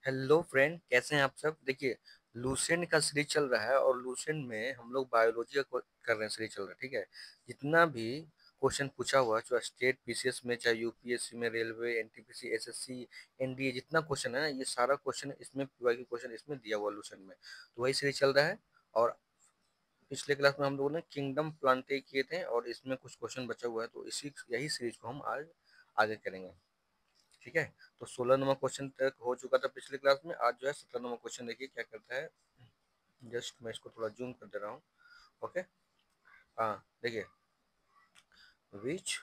Hello friend, कैसे हैं आप सब। देखिए, लूसेंट का सीरीज चल रहा है और लूसेंट में हम लोग बायोलॉजी का कर रहे हैं, सीरीज चल रहा है। ठीक है। जितना भी क्वेश्चन पूछा हुआ है, चाहे स्टेट पीसीएस में, चाहे यूपीएससी में, रेलवे, एनटीपीसी, एसएससी, एनडीए, जितना क्वेश्चन है ये सारा क्वेश्चन इसमें पीवाई के क्वेश्चन इसमें दिया हुआ लूसेंट में। तो वही सीरीज चल रहा है। और पिछले क्लास में हम लोगों ने किंगडम प्लांटे किए थे और इसमें कुछ क्वेश्चन बचा हुआ है, तो इसी यही सीरीज को हम आज आगे करेंगे। ठीक है। तो 16 नंबर क्वेश्चन तक हो चुका था पिछले क्लास में। आज जो है 17 नंबर क्वेश्चन देखिए क्या करता है। जस्ट मैं इसको थोड़ा जूम कर दे रहा हूँ। ओके। हाँ देखिए, which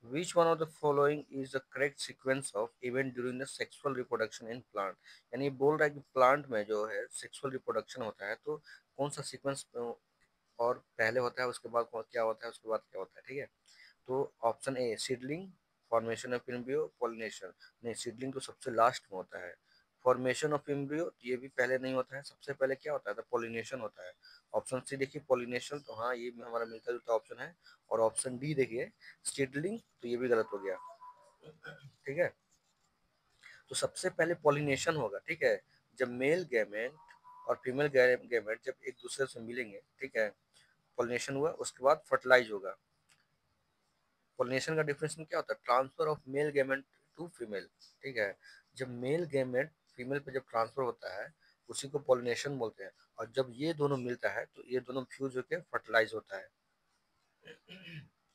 which one of the following is the correct sequence of event during the sexual reproduction in plant. यानी बोल रहा है कि प्लांट में जो है सेक्सुअल रिप्रोडक्शन होता है, तो कौन सा सीक्वेंस और पहले होता है, उसके बाद क्या होता है, उसके बाद क्या होता है। ठीक है। तो option A seedling, formation of embryo, pollination. नहीं, सीडलिंग तो सबसे लास्ट में होता है। फॉर्मेशन ऑफ एम्ब्रियो ये भी पहले नहीं होता है। सबसे पहले क्या होता है, तो पॉलिनेशन होता है। ऑप्शन सी देखिए पॉलिनेशन, तो हाँ ये भी हमारा मिलता जुलता ऑप्शन है। और ऑप्शन डी देखिए सीडलिंग, तो ये भी गलत हो गया। ठीक है। तो सबसे पहले पॉलिनेशन होगा। ठीक है। जब मेल गैमेट और फीमेल गैमेट जब एक दूसरे से मिलेंगे, ठीक है, पॉलिनेशन हुआ, उसके बाद फर्टिलाइज होगा। पॉलिनेशन का डिफरेंशिएशन क्या होता है, transfer of male gamete to female. ठीक है। जब मेल गैमेट फीमेल पे जब ट्रांसफर होता है, उसी को पॉलिनेशन बोलते हैं। और जब ये दोनों मिलता है तो ये दोनों फ्यूज होकर फर्टिलाइज होता है।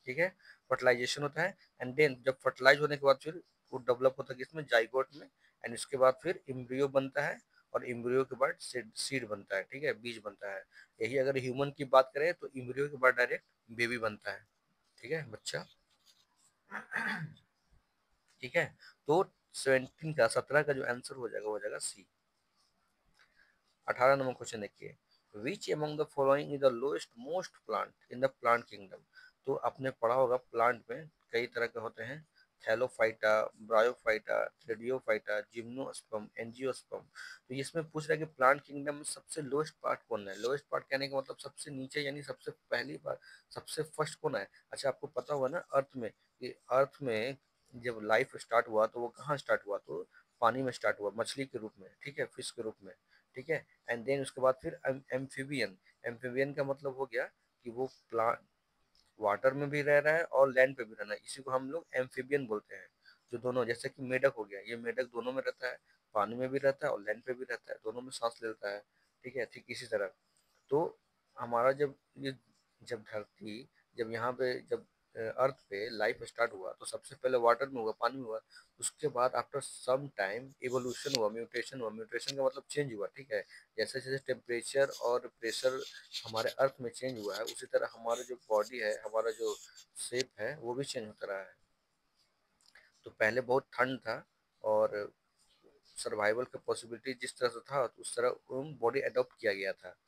ठीक है। फर्टिलाइजेशन होता है। एंड देन जब फर्टिलाइज होने के बाद फिर वो डेवलप होता है किसमें, जाइगोट में। एंड इसके बाद फिर एम्ब्रियो बनता है। और एम्ब्रियो के बाद सीड बनता है। ठीक है, बीज बनता है। यही अगर ह्यूमन की बात करें तो एम्ब्रियो के बाद डायरेक्ट बेबी बनता है। ठीक है बच्चा। ठीक है। तो 17 का 17 का जो आंसर हो जाएगा वो हो जाएगा सी। 18 नंबर क्वेश्चन देखिए, which among the following is the lowest most plant in the plant kingdom. तो आपने पढ़ा होगा प्लांट में कई तरह के होते हैं, थैलोफाइटा, ब्रायोफाइटा, थ्रेडियोफाइटा, जिम्नोस्पर्म, एंजियोस्पर्म। तो इसमें पूछ रहा है कि प्लांट किंगडम में सबसे लोएस्ट पार्ट कौन है। लोएस्ट पार्ट कहने का मतलब सबसे नीचे, यानी सबसे पहली बार सबसे फर्स्ट कौन है। अच्छा, आपको पता होगा ना अर्थ में, कि अर्थ में जब लाइफ स्टार्ट हुआ तो वो कहाँ स्टार्ट हुआ, तो पानी में स्टार्ट हुआ, मछली के रूप में। ठीक है, फिश के रूप में। ठीक है। एंड देन उसके बाद फिर एम्फीबियन। एम्फीबियन का मतलब हो गया कि वो प्लांट वाटर में भी रह रहा है और लैंड पे भी रहना है, इसी को हम लोग एम्फीबियन बोलते हैं। जो दोनों, जैसे कि मेढक हो गया, ये मेढक दोनों में रहता है, पानी में भी रहता है और लैंड पे भी रहता है, दोनों में सांस लेता है। ठीक है, ठीक इसी तरह। तो हमारा जब ये जब धरती, जब यहाँ पे जब अर्थ पे लाइफ स्टार्ट हुआ तो सबसे पहले वाटर में हुआ, पानी में हुआ। उसके बाद आफ्टर सम टाइम इवोल्यूशन हुआ, म्यूटेशन हुआ। म्यूटेशन का मतलब चेंज हुआ। ठीक है। जैसे जैसे टेम्परेचर और प्रेशर हमारे अर्थ में चेंज हुआ है, उसी तरह हमारा जो बॉडी है, हमारा जो शेप है, वो भी चेंज होता रहा है। तो पहले बहुत ठंड था और सर्वाइवल का पॉसिबिलिटी जिस तरह से था, तो उस तरह बॉडी अडॉप्ट किया गया था।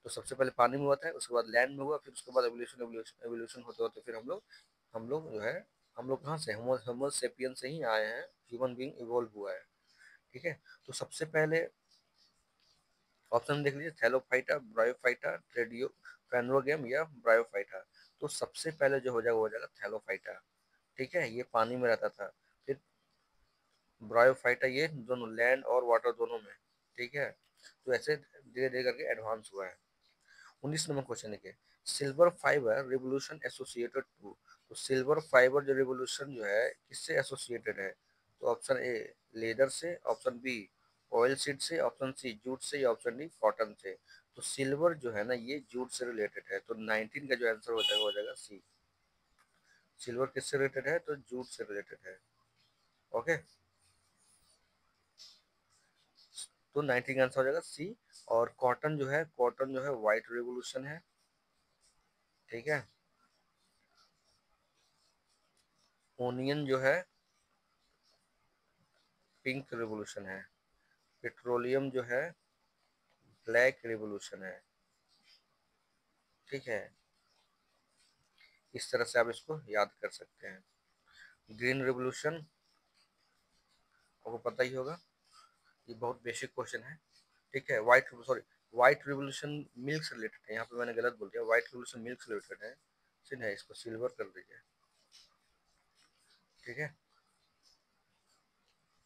तो सबसे पहले पानी में हुआ था, उसके बाद लैंड में हुआ, फिर उसके बाद एवोल्यूशन एवोल्यूशन एवोल्यूशन होते होते फिर हम लोग जो है, हम लोग कहाँ से, होमो सेपियन से ही आए हैं। ह्यूमन बीइंग इवॉल्व हुआ है। ठीक है। तो सबसे पहले ऑप्शन देख लीजिए, थैलोफाइटा, ब्रायोफाइटा, ट्रेडियो फेनरोगेम या ब्रायोफाइटा। तो सबसे पहले जो हो जाएगा वो हो जाएगा थैलोफाइटा। ठीक है, ये पानी में रहता था। फिर ब्रायोफाइटा, ये दोनों लैंड और वाटर दोनों में। ठीक है। तो ऐसे धीरे धीरे करके एडवांस हुआ है। 19 नंबर क्वेश्चन देखिए, silver fibre revolution associated to. तो सिल्वर फाइबर जो रिवोल्यूशन जो है किससे एसोसिएटेड है, तो ऑप्शन ए लेदर से, ऑप्शन बी ऑयल सीड से, ऑप्शन सी जूट से, या ऑप्शन डी कॉटन से। तो सिल्वर जो है ना ये जूट से रिलेटेड है, तो 19 का जो आंसर हो जाएगा सी। सिल्वर किससे रिलेटेड है, तो जूट से रिलेटेड है। ओके। तो 19 का आंसर हो जाएगा सी। और कॉटन जो है, कॉटन जो है व्हाइट रिवोल्यूशन है। ठीक है। ओनियन जो है पिंक रिवोल्यूशन है। पेट्रोलियम जो है ब्लैक रिवोल्यूशन है। ठीक है। इस तरह से आप इसको याद कर सकते हैं। ग्रीन रिवोल्यूशन आपको पता ही होगा, ये बहुत बेसिक क्वेश्चन है। ठीक है। व्हाइट रिवोल्यूशन मिल्क से रिलेटेड है, यहाँ पे मैंने गलत बोल दिया, व्हाइट रिवोल्यूशन मिल्क से रिलेटेड है। ठीक है, इसको सिल्वर कर दीजिए। ठीक है।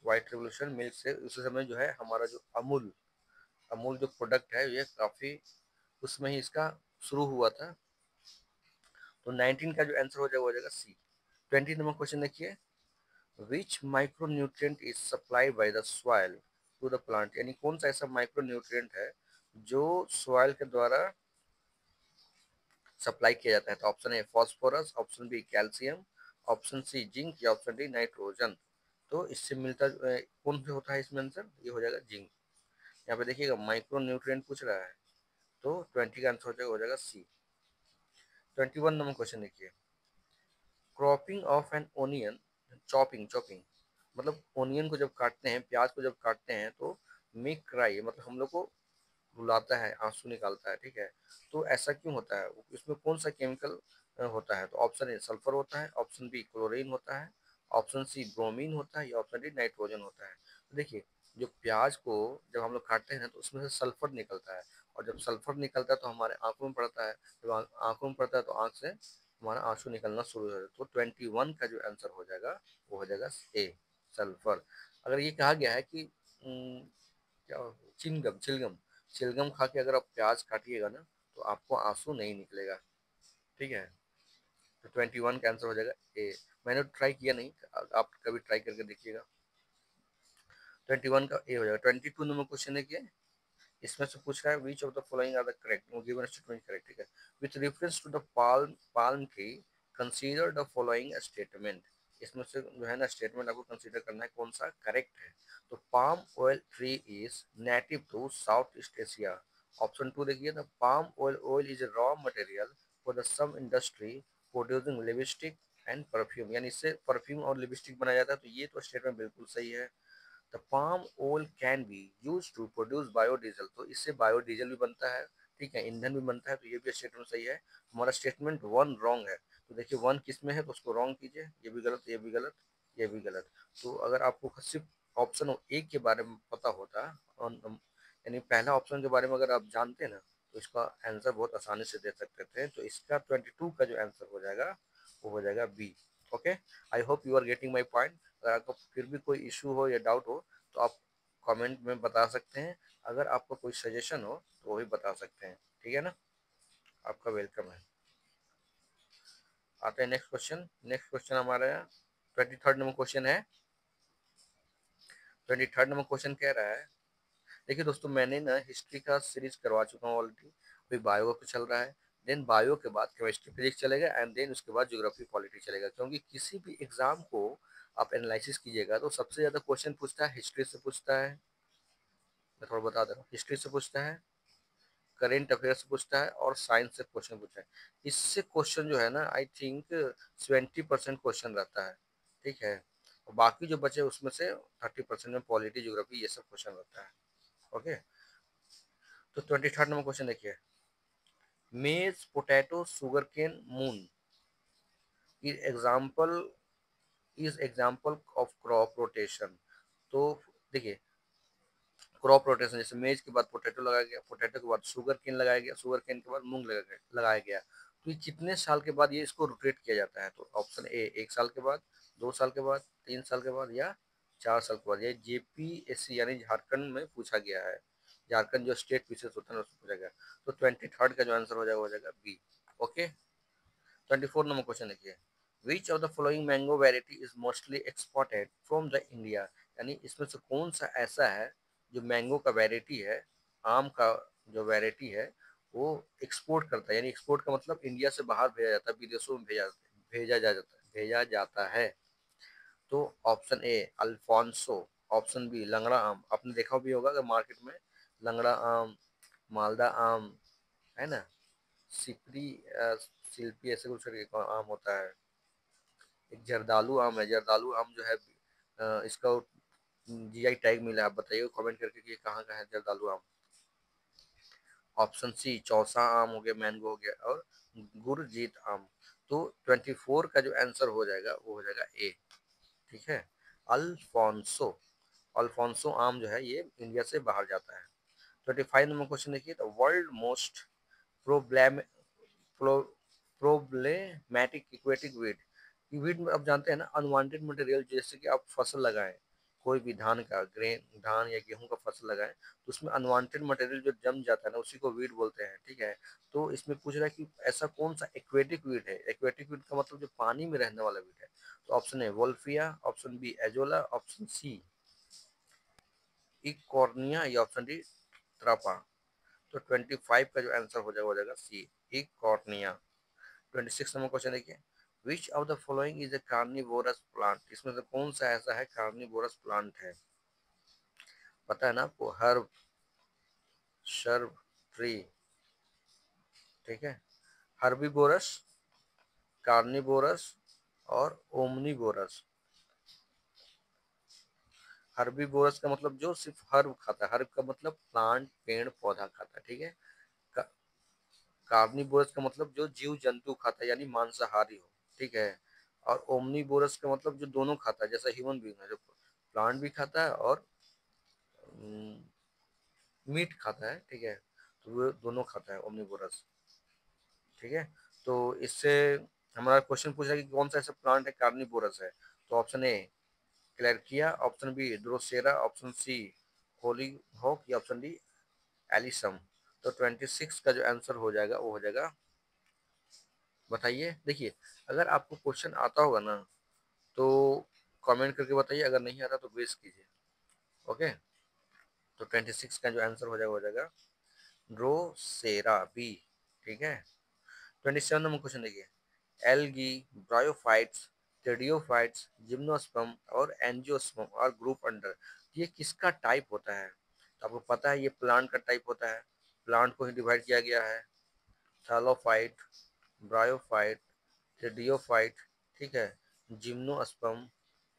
व्हाइट रेवोल्यूशन मिल्क से उस समय जो है हमारा जो अमूल अमूल जो प्रोडक्ट है ये काफ़ी उसमें ही इसका शुरू हुआ था। तो 19 का जो आंसर हो जाएगा वो हो जाएगा सी। 20 नंबर क्वेश्चन देखिए, which micro nutrient is supplied by the soil to the plant, यानी कौन सा ऐसा माइक्रो न्यूट्रिएंट है जो सॉइल के द्वारा सप्लाई किया जाता है। तो option A phosphorus, option B calcium, option C zinc या ऑप्शन डी नाइट्रोजन। तो इससे मिलता कौन से होता है इसमें आंसर, ये हो जाएगा जिंक। यहाँ पे देखिएगा माइक्रो न्यूट्रिएंट पूछ रहा है, तो 20 का आंसर हो जाएगा सी। 21 नंबर क्वेश्चन देखिए, cropping of an onion, chopping chopping मतलब ओनियन को जब काटते हैं, प्याज को जब काटते हैं तो मेक क्राई मतलब हम लोग को रुलाता है, आंसू निकालता है, ठीक है। तो ऐसा क्यों होता है, इसमें कौन सा केमिकल होता है। तो ऑप्शन ए सल्फर होता है, ऑप्शन बी क्लोरीन होता है, ऑप्शन सी ब्रोमीन होता है या ऑप्शन डी नाइट्रोजन होता है। तो देखिए जो प्याज को जब हम लोग काटते हैं ना तो उसमें से सल्फर निकलता है, और जब सल्फर निकलता है तो हमारे आंखों में पड़ता है, जब आंखों में पड़ता है तो आंख से हमारा आंसू निकलना शुरू हो जाता है। तो 21 का जो आंसर हो जाएगा वो हो जाएगा ए सल्फर। अगर ये कहा गया है कि क्या चिलगम चिलगम चिलगम खा के अगर आप प्याज काटिएगा ना तो आपको आंसू नहीं निकलेगा, ठीक है। तो 21 का आंसर हो जाएगा ए। मैंने ट्राई किया नहीं, आप कभी ट्राई करके देखिएगा। 21 का ए हो जाएगा। 22 नंबर क्वेश्चन है, इसमें से पूछ रहा है which of the following are the correct, given statement correct, ठीक है। With reference to the palm palm tree consider the following statement, इसमें से जो है ना स्टेटमेंट आपको कंसीडर करना है कौन सा करेक्ट है। तो palm oil tree is native to South East Asia. Option 2 देखिए, the palm oil oil is raw material for the some industry producing lipstick and perfume, यानी इससे परफ्यूम और लिपस्टिक बनाया जाता है। तो ये तो स्टेटमेंट बिल्कुल सही है। The palm oil can be use to produce biodiesel, तो इससे बायोडीजल भी बनता है, ठीक है, ईंधन भी बनता है। तो ये भी स्टेटमेंट सही है। हमारा स्टेटमेंट वन रॉन्ग है। तो देखिए वन किस में है तो उसको रॉन्ग कीजिए, ये भी गलत, ये भी गलत, ये भी गलत। तो अगर आपको सिर्फ ऑप्शन एक के बारे में पता होता यानी पहला ऑप्शन के बारे में अगर आप जानते ना तो इसका आंसर बहुत आसानी से दे सकते थे। तो इसका 22 का जो आंसर हो जाएगा वो हो जाएगा B. Okay, I hope you are getting my point. अगर आपको फिर भी कोई इशू हो या डाउट हो तो आप कमेंट में बता सकते हैं। अगर आपको कोई सजेशन हो तो वो भी बता सकते हैं, ठीक है ना। आपका वेलकम है। आते हैं नेक्स्ट क्वेश्चन। नेक्स्ट क्वेश्चन हमारा 23rd नंबर क्वेश्चन है। 23rd नंबर क्वेश्चन कह रहा है, देखिए दोस्तों मैंने ना हिस्ट्री का सीरीज करवा चुका हूँ ऑलरेडी, अभी बायो का चल रहा है, देन बायो के बाद केमिस्ट्री फिजिक्स चलेगा एंड देन उसके बाद ज्योग्राफी पॉलिटी चलेगा। क्योंकि किसी भी एग्जाम को आप एनालिसिस कीजिएगा तो सबसे ज़्यादा क्वेश्चन पूछता है हिस्ट्री से पूछता है, मैं थोड़ा बता दे रहा हूँ, हिस्ट्री से पूछता है, करेंट अफेयर से पूछता है और साइंस से क्वेश्चन पूछता है। इससे क्वेश्चन जो है ना आई थिंक 70% क्वेश्चन रहता है, ठीक है। और बाकी जो बचे उसमें से 30% में पॉलिटी ज्योग्राफी ये सब क्वेश्चन रहता है। ओके, तो 23rd नंबर क्वेश्चन देखिए, maize potato sugar cane moong is example of crop rotation. तो देखिए क्रॉप रोटेशन जैसे मेज के बाद पोटैटो लगाया गया, पोटैटो के बाद शुगर केन लगाया गया, शुगर केन के बाद मूंग लगाया गया। तो ये कितने साल के बाद ये इसको रोटेट किया जाता है। तो ऑप्शन ए 1 साल के बाद, 2 साल के बाद, 3 साल के बाद या 4 साल के बाद। ये जेपीएससी यानी झारखंड में पूछा गया है, झारखंड जो स्टेट पीसीएस होता है उसमें पूछा गया। तो 23rd का जो आंसर हो जाएगा बी। ओके, 24 नंबर क्वेश्चन देखिए, which of the following mango variety is mostly exported from the India, यानी इसमें से कौन सा ऐसा है जो मैंगो का वेराइटी है, आम का जो वेराइटी है वो एक्सपोर्ट करता है, यानी एक्सपोर्ट का मतलब इंडिया से बाहर भेजा जाता है, विदेशों में भेजा जाता है। तो option A Alphonso, option B Langra आम, आपने देखा भी होगा कि मार्केट में लंगड़ा आम, मालदा आम, है ना, सिपरी सिल्पी ऐसे कुछ करके आम होता है। एक जर्दालू आम है, जर्दालू आम जो है इसका जीआई टैग मिला है। आप बताइए कमेंट करके कि ये कहाँ का है जर्दालू आम। ऑप्शन सी चौसा आम हो गया, मैंगो हो गया और गुरजीत आम। तो 24 का जो आंसर हो जाएगा वो हो जाएगा ए, ठीक है, अल्फोंसो। अल्फोंसो आम जो है ये इंडिया से बाहर जाता है। 25 नंबर क्वेश्चन देखिए, the world most problem problematic aquatic weed. Weed में आप जानते हैं ना अनवांटेड मटेरियल, जैसे कि आप फसल लगाएं, कोई भी धान का ग्रेन, धान या गेहूं का फसल लगाएं तो उसमें अनवांटेड मटेरियल जो जम जाता है ना उसी को वीड बोलते हैं, ठीक है। तो इसमें पूछ रहा है कि ऐसा कौन सा एक्वेटिक वीड है। एक्वेटिक वीड का मतलब जो पानी में रहने वाला वीड है। तो option A Wolffia, option B Azolla, option C Eichhornia या ऑप्शन डी ट्रापा। तो 25 का जो आंसर हो जाएगा सी इकॉर्निया। 26 नंबर क्वेश्चन देखिए, which of the following is a carnivorous plant. इसमें से कौन सा ऐसा है कार्निवोरस प्लांट है। पता है ना आपको, हर्ब, शर्ब, ट्री, ठीक है। हर्बीवोरस, कार्निवोरस और ओमनीवोरस। हर्बीवोरस का मतलब जो सिर्फ हर्ब खाता है, हर्ब का मतलब प्लांट, पेड़ पौधा खाता है, ठीक है। का, कार्निवोरस का मतलब जो जीव जंतु खाता है यानी मांसाहारी हो, ठीक है। और ओमनीवोरस का मतलब जो दोनों खाता है, जैसा ह्यूमन बींग है जो प्लांट भी खाता है और मीट खाता है, ठीक है। तो वो दोनों खाता है ओमनीवोरस, ठीक है। तो इससे हमारा क्वेश्चन पूछ रहा है कि कौन सा ऐसा प्लांट है कार्निवोरस है। तो option A Clarkia, option B Drosera, option C hollyhock या ऑप्शन डी एलिसम। तो 26 का जो आंसर हो जाएगा वो हो जाएगा, बताइए। देखिए, अगर आपको क्वेश्चन आता होगा ना तो कमेंट करके बताइए, अगर नहीं आता तो ग्रेस कीजिए, ओके। तो 26 का जो आंसर हो जाएगा ड्रोसेरा बी, ठीक है। 27 नंबर क्वेश्चन देखिए, एल्गी, ब्रायोफाइट्स, टेरिडोफाइट्स, जिम्नोस्पर्म और एंजियोस्पर्म और ग्रुप अंडर, ये किसका टाइप होता है। तो आपको पता है ये प्लांट का टाइप होता है। प्लांट को ही डिवाइड किया गया है, थैलोफाइट, ब्रायोफाइट, टेरिडोफाइट, ठीक है, जिम्नोस्पर्म,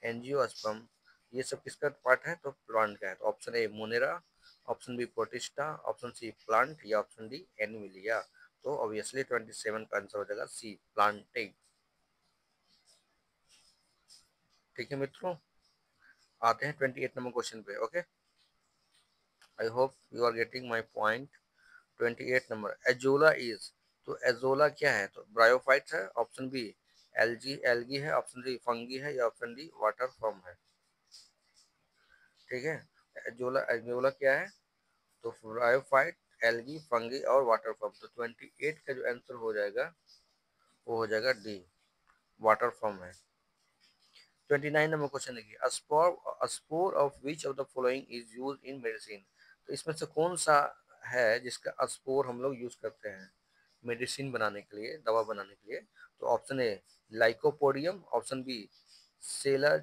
एंजियोस्पर्म, ये सब किसका पार्ट है। तो प्लांट का है। तो option A Monera, option B Protista, option C plant या ऑप्शन डी एनिमिलिया। तो ऑब्वियसली 27 का आंसर हो जाएगा सी प्लांटिंग, ठीक है मित्रों। आते हैं 28 नंबर क्वेश्चन पे, okay. I hope you are getting my point. 28 number, Azolla is, तो एजोला क्या है। तो ब्रायोफाइट है, ऑप्शन बी एल्गी है, ऑप्शन डी फंगी है या ऑप्शन डी वाटर फॉर्म है, ठीक है। एजोला एजोला क्या है। तो ब्रायोफाइट, एल्गी, फंगी और वाटर फॉर्म। तो 28 का जो आंसर हो जाएगा वो हो जाएगा डी वाटर फॉर्म है। 29 नंबर क्वेश्चन देखिए, a spore of which of the following is used in medicine। तो इसमें से कौन सा है जिसका स्पोर हम लोग यूज करते हैं मेडिसिन बनाने के लिए, दवा बनाने के लिए। तो option A Lycopodium, option B Sela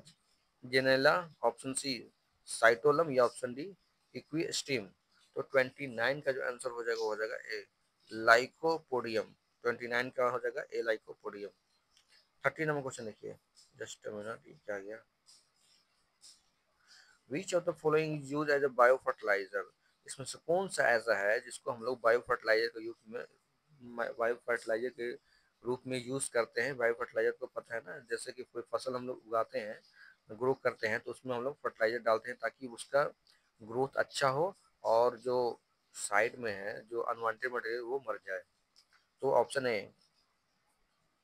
जेनेला, option C Psilotum या ऑप्शन डी इक्विस्टीम। तो 29 का जो आंसर हो जाएगा वो हो जाएगा ए लाइकोपोडियम। 29 का हो जाएगा ए लाइकोपोडियम। 30 नंबर क्वेश्चन देखिए, जस्ट अ मिनट, ये क्या गया। Which of the following use as a bio fertiliser. इसमें से कौन सा ऐसा है जिसको हम लोग बायो फर्टिलाइजर के रूप में यूज करते हैं। बायो फर्टिलाइजर को पता है ना, जैसे कि कोई फसल हम लोग उगाते हैं, ग्रो करते हैं, तो उसमें हम लोग फर्टिलाइजर डालते हैं ताकि उसका ग्रोथ अच्छा हो और जो साइड में है जो अनवांटेड मटेरियल वो मर जाए। तो option A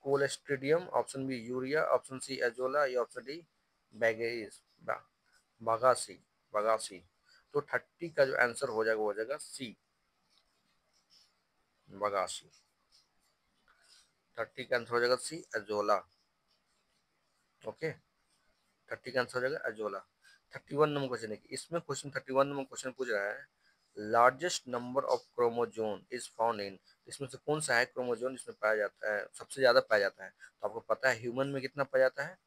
Clostridium, option B urea, option C Azolla या ऑप्शन डी बैगेरिस बागासी बगासी। तो 30 का जो आंसर हो जाएगा वो हो जाएगा सी बगासी। 30 का आंसर हो जाएगा सी एजोला, ओके। 30 का आंसर हो जाएगा एजोला। 31 नंबर क्वेश्चन है, इसमें क्वेश्चन 31 नंबर क्वेश्चन पूछ रहा है largest number of chromosome is found in. इसमें से कौन सा है क्रोमोजोन इसमें पाया जाता है, सबसे ज्यादा पाया जाता है। तो आपको पता है ह्यूमन में कितना पाया जाता है।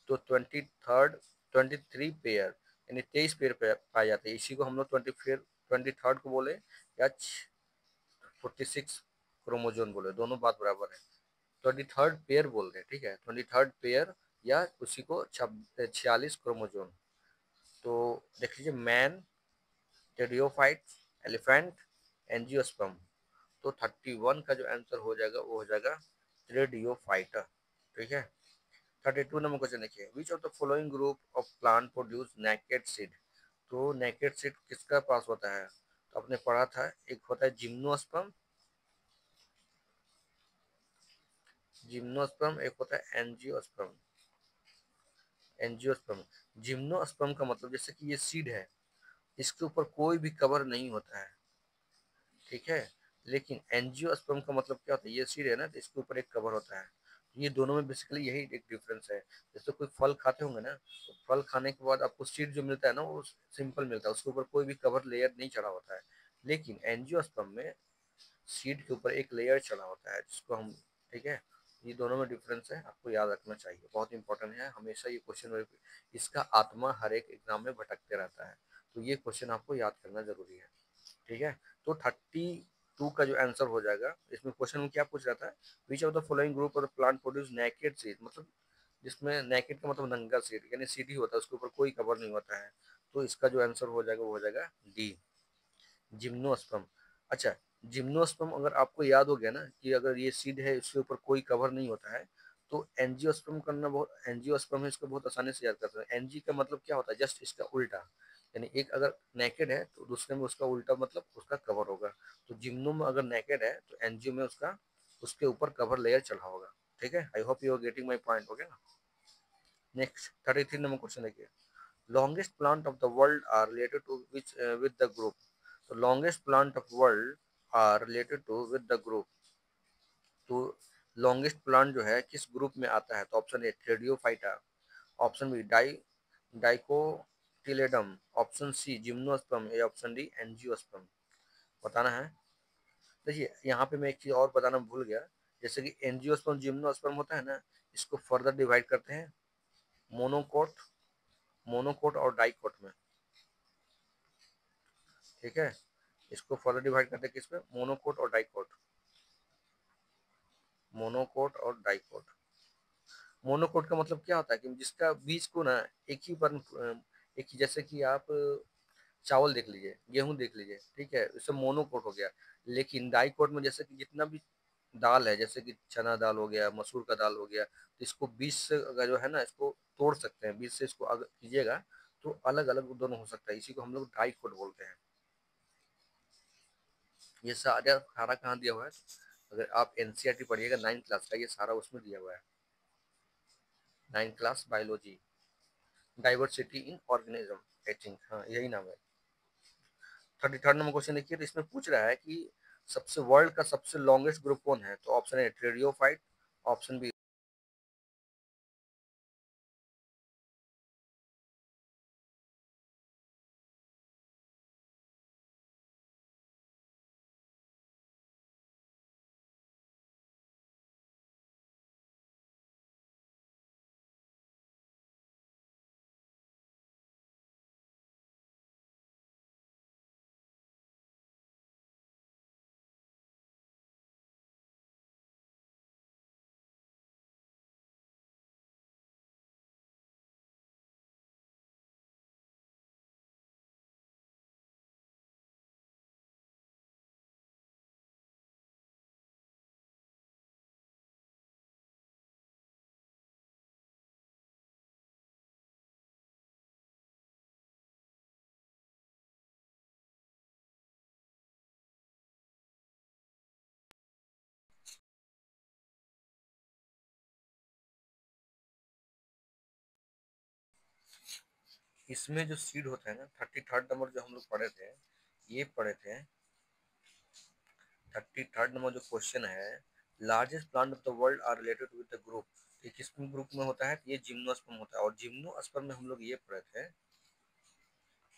तो 23 पेयर यानी 23 पेयर पाए जाते हैं। इसी को हम लोग 23rd को बोले या 46 क्रोमोजोन बोले, दोनों बात बराबर है। 23rd पेयर बोल रहे हैं, ठीक है। 23rd पेयर या उसी को 46 क्रोमोजोन। तो देख लीजिए, मैन, टेरिडोफाइट, एलिफेंट, एंजियोस्पर्म। तो 31 का जो आंसर हो जाएगा वो हो जाएगा टेरिडोफाइटा, ठीक है। 32 नंबर क्वेश्चन देखिए, which of the following group of plant produce naked seed. तो नेकेड सीड किसका पास होता है। तो आपने पढ़ा था, एक होता है जिम्नोस्पर्म, एक होता है एंजियोस्पर्म, एंजियोस्पर्म। जिम्नोस्पर्म का मतलब जैसे कि ये सीड है, इसके ऊपर कोई भी कवर नहीं होता है, ठीक है। लेकिन एंजियोस्पर्म का मतलब क्या होता है, ये सीड है ना, तो इसके ऊपर एक कवर होता है। ये दोनों में बेसिकली यही एक डिफरेंस है। जैसे कोई फल खाते होंगे ना, तो फल खाने के बाद आपको सीड जो मिलता है ना, वो सिंपल मिलता है, उसके ऊपर कोई भी कवर लेयर नहीं चढ़ा होता है। लेकिन एंजियोस्पर्म में सीड के ऊपर एक लेयर चढ़ा होता है, जिसको हम, ठीक है। ये दोनों में डिफरेंस है, आपको याद रखना चाहिए, बहुत इंपॉर्टेंट है, हमेशा ये क्वेश्चन, इसका आत्मा हर एक एग्जाम में भटकते रहता है, तो ये क्वेश्चन आपको याद करना जरूरी है, ठीक है। तो 32 का जो आंसर हो जाएगा, इसमें क्वेश्चन में क्या पूछ रहा था, विच of the following group of plant produce naked seed, मतलब जिसमें नेकेड का मतलब नंगा सीड, यानी सीड ही होता है, उसके ऊपर कोई कवर नहीं होता है। तो इसका जो आंसर हो जाएगा वो हो जाएगा डी, जिम्नोस्पर्म। अच्छा, जिम्नोस्पर्म अगर आपको याद हो गया ना कि अगर ये सीड है, इसके ऊपर कोई कवर नहीं होता है, तो एंजियोस्पर्म करना बहुत, एंजियोस्पर्म है, इसको बहुत आसानी से याद कर सकते हैं। एनजी का मतलब क्या होता है, जस्ट इसका उल्टा, यानी एक अगर नेकेड है तो दूसरे में उसका उल्टा मतलब उसका कवर होगा। तो जिम्नो में अगर नेकेड है तो एनजियो में उसका, उसके ऊपर कवर लेयर चढ़ा होगा, ठीक है। I hope you are getting my point, हो गया ना। नेक्स्ट 33 नंबर क्वेश्चन देखिए, longest plant of the world are related to which with the group, तो longest plant of world are related to with the group, तो longest plant जो है किस group में आता है, तो option A Pteridophyta, option B dicotyledon, option C gymnosperm, या ऑप्शन डी एंजियोस्पर्म, बताना है। देखिए यहाँ पे मैं एक चीज और बताना भूल गया, जैसे कि एंजियोस्पर्म जिम्नोस्पर्म होता है ना, इसको फर्दर डिवाइड करते हैं मोनोकोट, मोनोकोट और डाइकोट में, ठीक है। इसको फर्दर डिवाइड करते हैं किसमें, मोनोकोट और डाइकोट, मोनोकोट और डाइकोट। मोनोकोट का मतलब क्या होता है कि जिसका बीज को ना एक ही पर, एक ही, जैसे कि आप चावल देख लीजिए, गेहूं देख लीजिए, ठीक है, इससे मोनोकोट हो गया। लेकिन डाइकोट में जैसे कि जितना भी दाल है, जैसे कि चना दाल हो गया, मसूर का दाल हो गया, तो इसको बीज से अगर जो है ना, इसको तोड़ सकते हैं, बीज से इसको अगर कीजिएगा तो अलग अलग दोनों हो सकता है, इसी को हम लोग डाइकोट बोलते हैं। ये सारा सारा कहाँ दिया हुआ है, अगर आप एनसीईआरटी पढ़िएगा 9th क्लास का, ये सारा उसमें दिया हुआ है, 9th class biology, diversity in organism, I think, हाँ यही नाम है। 33rd नंबर क्वेश्चन देखिए, तो इसमें पूछ रहा है कि सबसे वर्ल्ड का सबसे लॉन्गेस्ट ग्रुप कौन है, तो ऑप्शन ए ट्रेडियोफाइट, ऑप्शन बी, इसमें जो सीड होता है ना, 33rd नंबर जो हम लोग पढ़े थे, ये पढ़े थे, 33rd नंबर जो क्वेश्चन है, largest plant of the world are related with the group, ये किस ग्रुप में होता है, ये जिम्नोस्पर्म होता है, और जिम्नोस्पर्म में हम लोग ये पढ़े थे,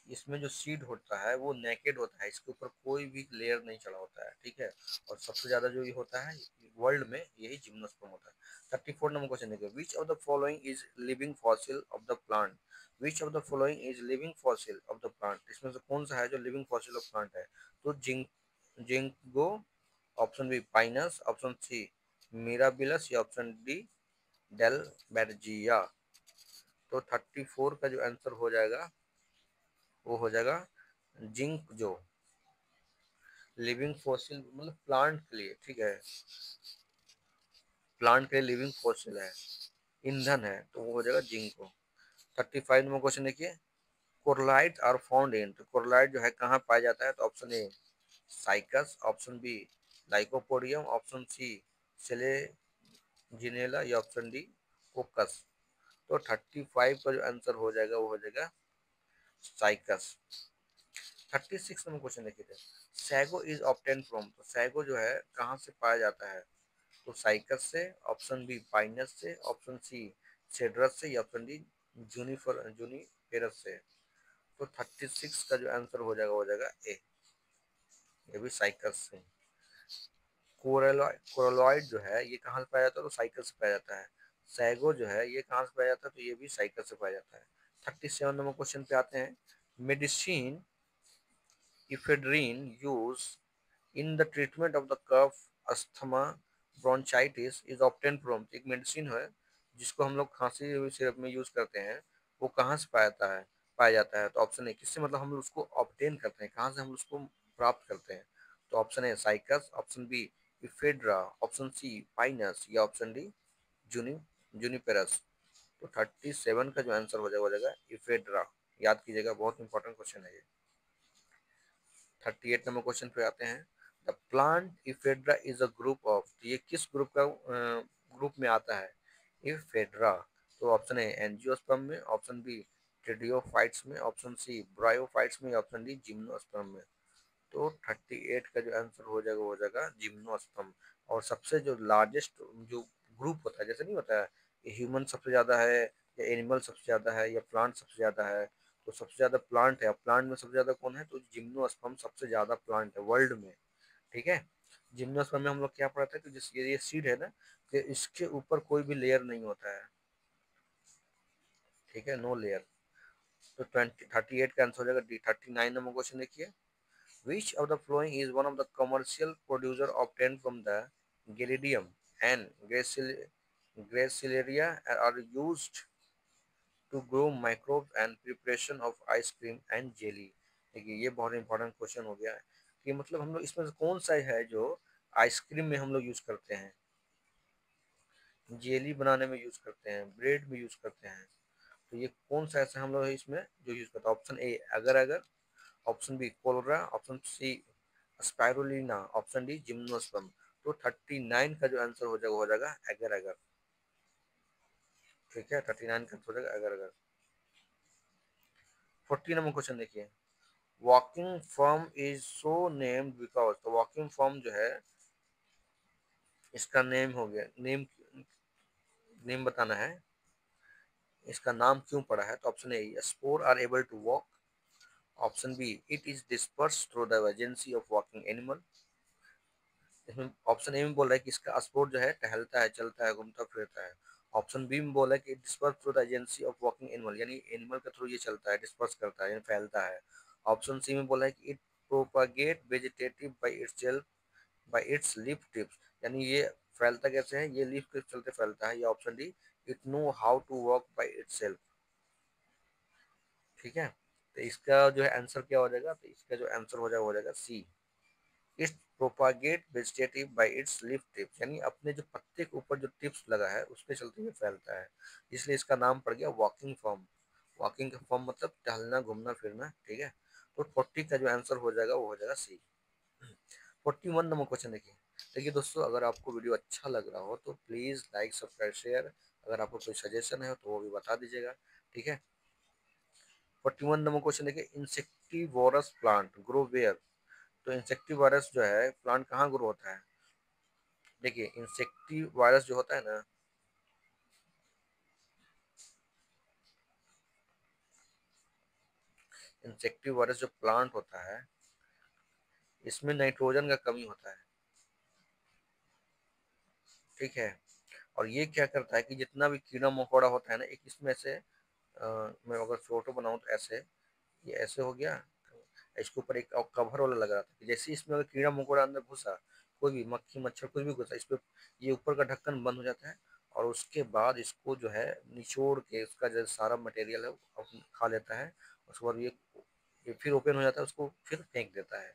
इसमें जो सीड होता है वो नेकेड होता है, इसके ऊपर कोई भी लेयर नहीं चढ़ा होता है, ठीक है। और सबसे ज्यादा जो ये होता है वर्ल्ड में, यही जिम्नोस्पर्म होता है। 34 नंबर क्वेश्चन देखिए, which of the following is living fossil of the plant, which of the following is living fossil of the plant, इसमें से कौन सा है जो लिविंग फॉसिल ऑफ प्लांट है, तो Ginkgo, option B Pinus, option C Mirabilis, या option D Dalbergia. तो 34 का जो आंसर हो जाएगा वो हो जाएगा जिंक, जो लिविंग फॉसिल मतलब प्लांट के लिए, ठीक है, प्लांट के लिए लिविंग फॉसिल है, ईंधन है, तो वो हो जाएगा जिंको। 35 नंबर क्वेश्चन देखिए, कोरलाइट आर फाउंड इन, तो कोरलाइट जो है कहाँ पाया जाता है, तो option A Cycas, option B Lycopodium, option C Selaginella, या ऑप्शन डी कोकस। तो 35 का जो आंसर हो जाएगा वो हो जाएगा साइकस। 36 नंबर क्वेश्चन देखिए थे, सैगो इज ऑब्टेन फ्रॉम, तो सैगो जो है कहाँ से पाया जाता है, तो साइकस से, ऑप्शन बी पाइनस से, ऑप्शन सी सेड्रस से, या ऑप्शन डी जूनिफेरस से। तो 36 का जो आंसर हो जाएगा हो जाएगा ए, ये भी साइकस से। कोरलॉइड जो है ये कहाँ से पाया जाता है, तो साइकिल से पाया जाता है। सैगो जो है ये कहाँ से पाया जाता है, तो ये भी साइकिल से पाया जाता है। 37 नंबर क्वेश्चन पे आते हैं, medicine ephedrine use in the treatment of the cough asthma bronchitis is obtain from, एक मेडिसिन है जिसको हम लोग खांसी सिरप में यूज करते हैं, वो कहाँ से पाया जाता है, तो ऑप्शन ए किससे, मतलब हम लोग उसको ऑब्टेन करते हैं, कहाँ से हम उसको प्राप्त करते हैं, तो option A Cycas, option B Ephedra, option C Pinus, या ऑप्शन डी जूनी जूनिपेरस। तो 37 का जो आंसर हो जाएगा इफेड्रा, याद कीजिएगा, बहुत इंपॉर्टेंट क्वेश्चन है ये। 38 नंबर क्वेश्चन पे आते हैं, the plant ephedra is a group of, ये किस ग्रुप का ग्रुप में आता है इफेड्रा, तो ऑप्शन ए एंजियोस्पर्म में, ऑप्शन बी टेरिडोफाइट्स में, ऑप्शन सी ब्रायोफाइट्स में, ऑप्शन डी जिम्नोस्पर्म में। तो 38 का जो आंसर हो जाएगा जिम्नोस्पर्म। और सबसे जो लार्जेस्ट जो ग्रुप होता है, जैसे नहीं होता है ह्यूमन सबसे ज्यादा है, या एनिमल सबसे ज्यादा है, या प्लांट सबसे ज्यादा है, तो सबसे ज्यादा प्लांट है, प्लांट में सबसे ज्यादा कौन है, तो जिम्नोस्पर्म सबसे ज्यादा प्लांट है वर्ल्ड में। ठीक है, जिम्नोस्पर्म में हम लोग क्या पढ़ते हैं कि जिस ये सीड है ना, कि इसके ऊपर कोई भी लेयर नहीं होता है, ठीक है, नो लेयर। तो 38 का आंसर हो जाएगा डी। 39 नंबर क्वेश्चन देखिए, which of the following is one of the commercial producer obtained from the Geridium and Gracilaria are used to grow microbes and preparation of ice cream and jelly। देखिए ये बहुत important question हो गया है कि मतलब हम लोग इसमें से कौन सा है जो आइसक्रीम में हम लोग यूज करते हैं, जेली बनाने में यूज करते हैं, ब्रेड में यूज करते हैं, तो ये कौन सा ऐसा हम लोग है इसमें जो यूज करते हैं, option A agar agar, option B Chlorella, option C Spirulina, option D gymnosperm. तो 39 का जो आंसर हो जाएगा अगर अगर। ठीक है, 39 का आंसर हो जाएगा अगर अगर। 40 नंबर क्वेश्चन देखिए, walking form is so named because, तो वॉकिंग फॉर्म जो है इसका नेम हो गया, नेम नेम बताना है, इसका नाम क्यों पड़ा है, तो option A spore are able to walk, option B it is disperse through the agency of walking animal, इसमें ऑप्शन ए में बोल रहा है कि इसका स्पोर्ट जो है टहलता है, चलता है, घूमता फिरता है। ऑप्शन बी में बोला है कि disperse through the agency of walking animal, यानी एनिमल के थ्रू ये चलता है, डिस्पर्स करता है, यानी फैलता है। ऑप्शन सी में बोला है कि it propagate vegetative by itself bye its leaf tips, यानी ये फैलता कैसे है, ये लीफ के चलते फैलता है। या option D it know how to walk by itself. ठीक है, तो इसका जो है आंसर क्या हो जाएगा, तो इसका जो आंसर हो जाएगा C, its propagate vegetative by its leaf tips, यानी अपने जो पत्ते के ऊपर जो टिप्स लगा है उसके चलते ये फैलता है, इसलिए इसका नाम पड़ गया वॉकिंग फॉर्म। वॉकिंग का फॉर्म मतलब टहलना, घूमना फिरना। ठीक है, तो 40 का जो आंसर हो जाएगा वो हो जाएगा सी। 41 नंबर क्वेश्चन देखिए, देखिए दोस्तों, अगर आपको वीडियो अच्छा लग रहा हो तो प्लीज लाइक सब्सक्राइब शेयर, अगर आपको कोई सजेशन है तो वो भी बता दीजिएगा। ठीक है, 41 नंबर क्वेश्चन देखिए, इंसेक्टिवोरस प्लांट ग्रो वेयर, तो इंसेक्टिवायरस जो है प्लांट कहाँ ग्रो होता है, देखिए इंसेक्टिवायरस जो होता है ना, इंसेक्टिवायरस जो प्लांट होता है इसमें नाइट्रोजन का कमी होता है। ठीक है, और ये क्या करता है कि जितना भी कीड़ा मकोड़ा होता है ना, एक इसमें से मैं अगर फोटो बनाऊं तो ऐसे, ये ऐसे हो गया, इसके ऊपर एक कवर वाला लगा था कि जैसे इसमें अगर कीड़ा मकोड़ा अंदर घुसा, कोई भी मक्खी मच्छर कुछ भी घुसा, इस पे ये ऊपर का ढक्कन बंद हो जाता है, और उसके बाद इसको जो है निचोड़ के उसका जो सारा मटेरियल है वो खा लेता है, उसके बाद ये फिर ओपन हो जाता है, उसको फिर फेंक देता है।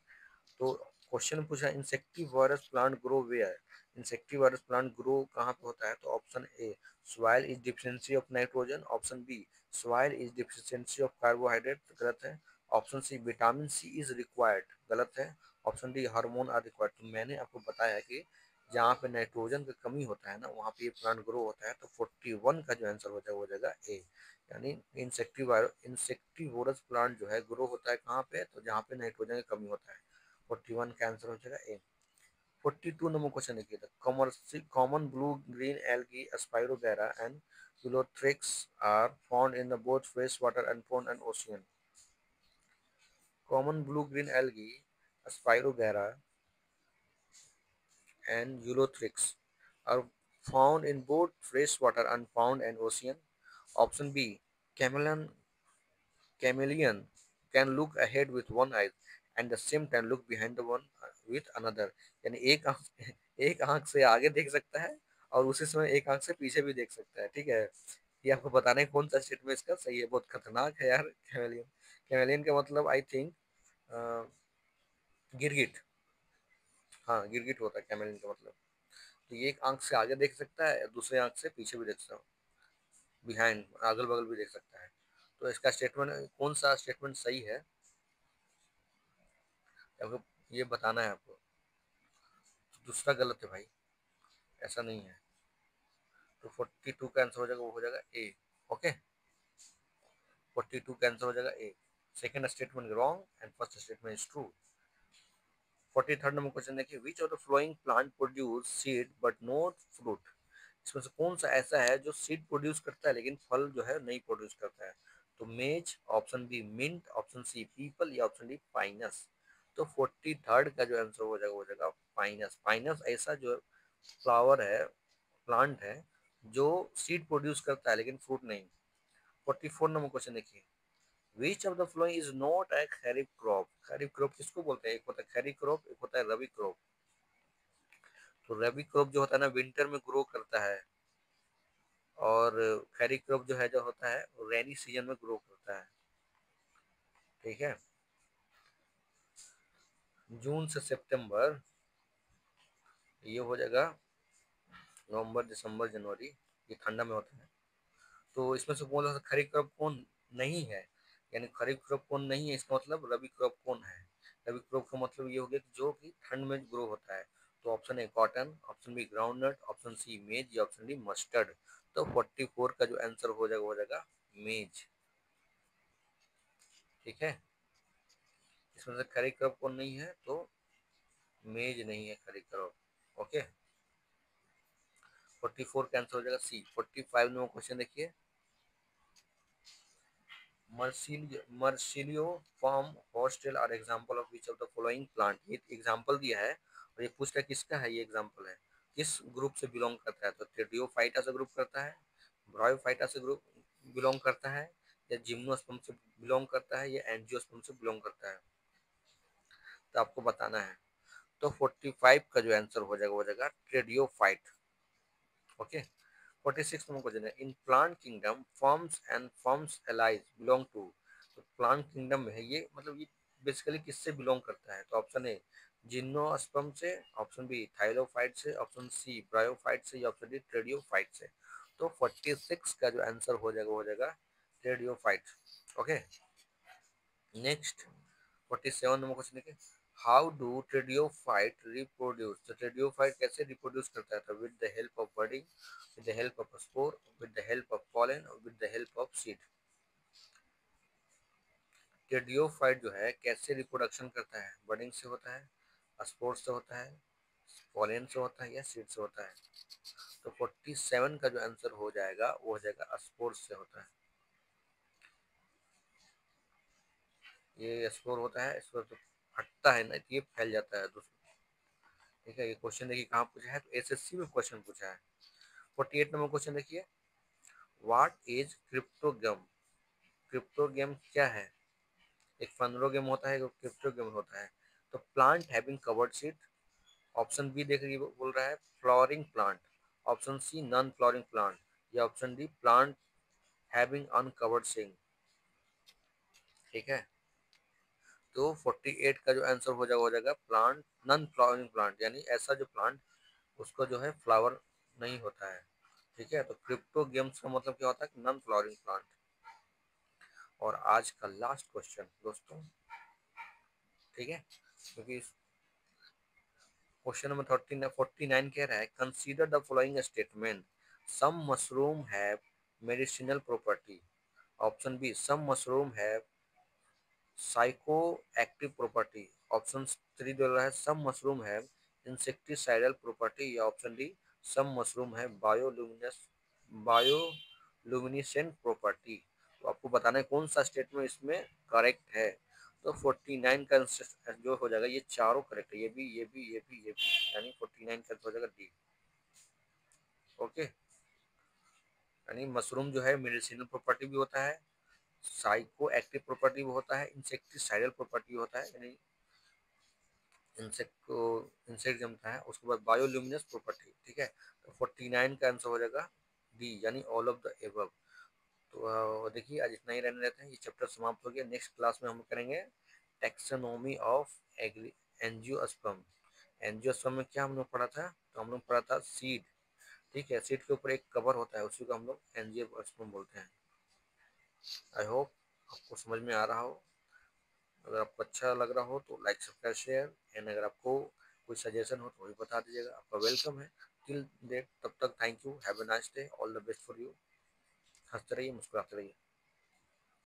तो क्वेश्चन पूछा insectivorous plant grow where, insectivorous plant grow कहाँ पे होता है, तो option A soil is deficiency of nitrogen, option B soil is deficiency of carbohydrate, गलत है। Option C vitamin C is required, गलत है। Option D hormone are required. तो मैंने आपको बताया है कि जहाँ पे नाइट्रोजन की कमी होता है ना, वहाँ पे ये प्लांट ग्रो होता है। तो 41 का जो आंसर हो जाएगा वो हो जाएगा ए, यानी इंसेक्टिवोरस प्लांट जो है ग्रो होता है कहाँ पे, तो जहाँ पे नाइट्रोजन की कमी होता है। 41 का आंसर हो जाएगा ए। 42 नंबर क्वेश्चन देखिए, common blue green algae Spirogyra and Ulothrix are found in the both fresh water and pond and ocean. Common blue green algae Spirogyra and Ulothrix are found in both freshwater and pond and ocean. Option B, chameleon chameleon can look ahead with one eye and the same time look behind the one with another. यानी एक आंख से आगे देख सकता है और उसी समय एक आंख से पीछे भी देख सकता है। ठीक है, ये आपको बताना है कौन सा स्टेटमेंट इसका सही है। बहुत खतरनाक है यार कैमेलियन। कैमेलियन का मतलब आई थिंक गिरगिट। हाँ, गिरगिट होता है कैमेलियन का मतलब। तो ये एक आंख से आगे देख सकता है, दूसरे आंख से पीछे भी देख सकता है, बिहाइंड अगल बगल भी देख सकता है। तो इसका स्टेटमेंट कौन सा स्टेटमेंट सही है आपको ये बताना है आपको। दूसरा गलत है भाई, ऐसा नहीं है। तो 42 का आंसर हो जाएगा वो हो जाएगा ए। ओके, 42 का आंसर हो जाएगा A. Second statement wrong and first statement is true. 43rd number question देखिए, which of the following plant produce seed but not fruit. इसमें से कौन सा ऐसा है जो सीड प्रोड्यूस करता है लेकिन फल जो है नहीं प्रोड्यूस करता है। तो maize, option B mint, option C peepal या ऑप्शन डी पाइनस। तो 43rd का जो आंसर हो जाएगा वो हो जाएगा पाइनस। पाइनस ऐसा जो फ्लावर है, प्लांट है जो सीड प्रोड्यूस करता है लेकिन फ्रूट नहीं। 44 नंबर क्वेश्चन देखिए, which of the following is not a kharif crop. Kharif crop किसको बोलते हैं, एक होता है खरीफ क्रॉप, एक होता है रबी क्रॉप। तो रबी क्रॉप जो होता है ना विंटर में ग्रो करता है, और खरीफ क्रॉप जो है जो होता है रेनी सीजन में ग्रो करता है। ठीक है, जून से सितंबर, ये हो जाएगा नवंबर दिसंबर जनवरी, ये ठंडा में होता है। तो इसमें से कौन सा खरीफ क्रॉप कौन नहीं है, यानी खरीफ क्रॉप कौन नहीं है, इसका मतलब रबी क्रॉप कौन है। रबी क्रॉप का मतलब ये हो गया कि जो कि ठंड में ग्रो होता है। तो option A cotton, option B groundnut, option C maize या ऑप्शन डी मस्टर्ड। तो 44 का जो आंसर हो जाएगा मेज। ठीक है, इसमें से खरीफ क्रॉप कौन नहीं है, तो मेज नहीं है खरीफ क्रॉप। ओके, 44 का आंसर हो जाएगा सी। 45 नंबर क्वेश्चन देखिए, Marsilea fern horsetail are example of which of the following plant. ये एग्जांपल दिया है और ये पूछ रहा है किसका है, ये एग्जांपल है किस ग्रुप से बिलोंग करता है। तो ट्रेडियोफाइटा से ग्रुप करता है, ब्रायोफाइटा से ग्रुप बिलोंग करता है, या जिम्नोस्पर्म से बिलोंग करता है, या एंजियोस्पर्म से बिलोंग करता है। तो आपको बताना है। तो 45 का जो आंसर हो जाएगा वो हो जाएगा ट्रेडियोफाइट। ओके, 46 नंबर क्वेश्चन है, in plant kingdom ferns and ferns allies belong to. तो प्लांट किंगडम में है ये, मतलब ये बेसिकली किससे बिलोंग करता है। तो ऑप्शन ए जिम्नोस्पर्म से, ऑप्शन बी थाइलोफाइट से, ऑप्शन सी ब्रायोफाइट से, या ऑप्शन डी ट्रेडियोफाइट से। तो 46 का जो आंसर हो जाएगा वो हो जाएगा pteridophyte. Okay, next 47 number question देखिए, हाउ डू ट्रेडियोफाइट रिप्रोड्यूस। तो ट्रेडियोफाइट कैसे रिप्रोड्यूस करता है, तो with the help of budding, with the help of spore, with the help of pollen और with the help of seed. Pteridophyte जो है कैसे रिप्रोडक्शन करता है, बडिंग से होता है, स्पोर से होता है, पॉलन से होता है, या सीड से होता है। तो 47 का जो आंसर हो जाएगा वो हो जाएगा स्पोर से होता है। ये स्पोर होता है, स्पोर तो फटता है ना, तो ये फैल जाता है दूसरा। ठीक है, ये क्वेश्चन देखिए कहाँ पूछा है, तो एसएससी में क्वेश्चन पूछा है। 48 नंबर क्वेश्चन देखिए, व्हाट इज क्रिप्टोगम। क्रिप्टोगम क्या है, एक फंडो गेम होता है, एक क्रिप्टो गेम होता है। तो plant having covered seed, option B देखिए बोल रहा है flowering plant, option C non flowering plant, या option D plant having uncovered seed. ठीक है, तो 48 का जो आंसर हो जाएगा प्लांट नॉन फ्लावरिंग प्लांट, यानी ऐसा जो प्लांट उसको जो है फ्लावर नहीं होता है। ठीक है, तो क्रिप्टो गेम्स का मतलब क्या होता है, नॉन फ्लावरिंग प्लांट। और आज का लास्ट क्वेश्चन दोस्तों, ठीक है, क्योंकि क्वेश्चन नंबर 49 कह रहा है consider the following statement, some mushroom have medicinal property. Option B, some mushroom have psycho active property. Option 3 दे रहा है some mushroom have insecticidal property, या ऑप्शन डी सम मशरूम है बायोलुमिनेसेंट प्रॉपर्टी। तो आपको बताना है कौन सा स्टेटमेंट इसमें करेक्ट है। तो 49 का जो हो जाएगा, ये चारों करेक्ट है, ये भी ये भी ये भी ये भी, यानी 49 का हो जाएगा डी। ओके, यानी मशरूम जो है मेडिसिनल प्रॉपर्टी भी होता है, साइको एक्टिव प्रॉपर्टी भी होता है, इंसेक्टिसाइडल प्रॉपर्टी होता है, यानी इंसेक्ट को इंसेक्ट जमता है, उसके बाद बायोल्यूमिनस प्रॉपर्टी। ठीक है, तो 49 का आंसर हो जाएगा डी, यानी ऑल ऑफ द एबव। तो देखिए आज इतना ही रहने देते हैं, ये चैप्टर समाप्त हो गया। नेक्स्ट क्लास में हम करेंगे taxonomy of agri angiosperm. Angiosperm में क्या हम लोग पढ़ा था, तो हम लोग पढ़ा था सीड। ठीक है, सीड के ऊपर एक कवर होता है, उसी को हम लोग एंजियोस्पर्म बोलते हैं। आई होप आपको समझ में आ रहा हो। अगर आपको अच्छा लग रहा हो तो लाइक सब्सक्राइब शेयर, एंड अगर आपको कोई सजेशन हो तो वही बता दीजिएगा, आपका वेलकम है। टिल देट, तब तक thank you, have a nice day, all the best for you. हंसते रहिए, मुस्कुराते रहिए।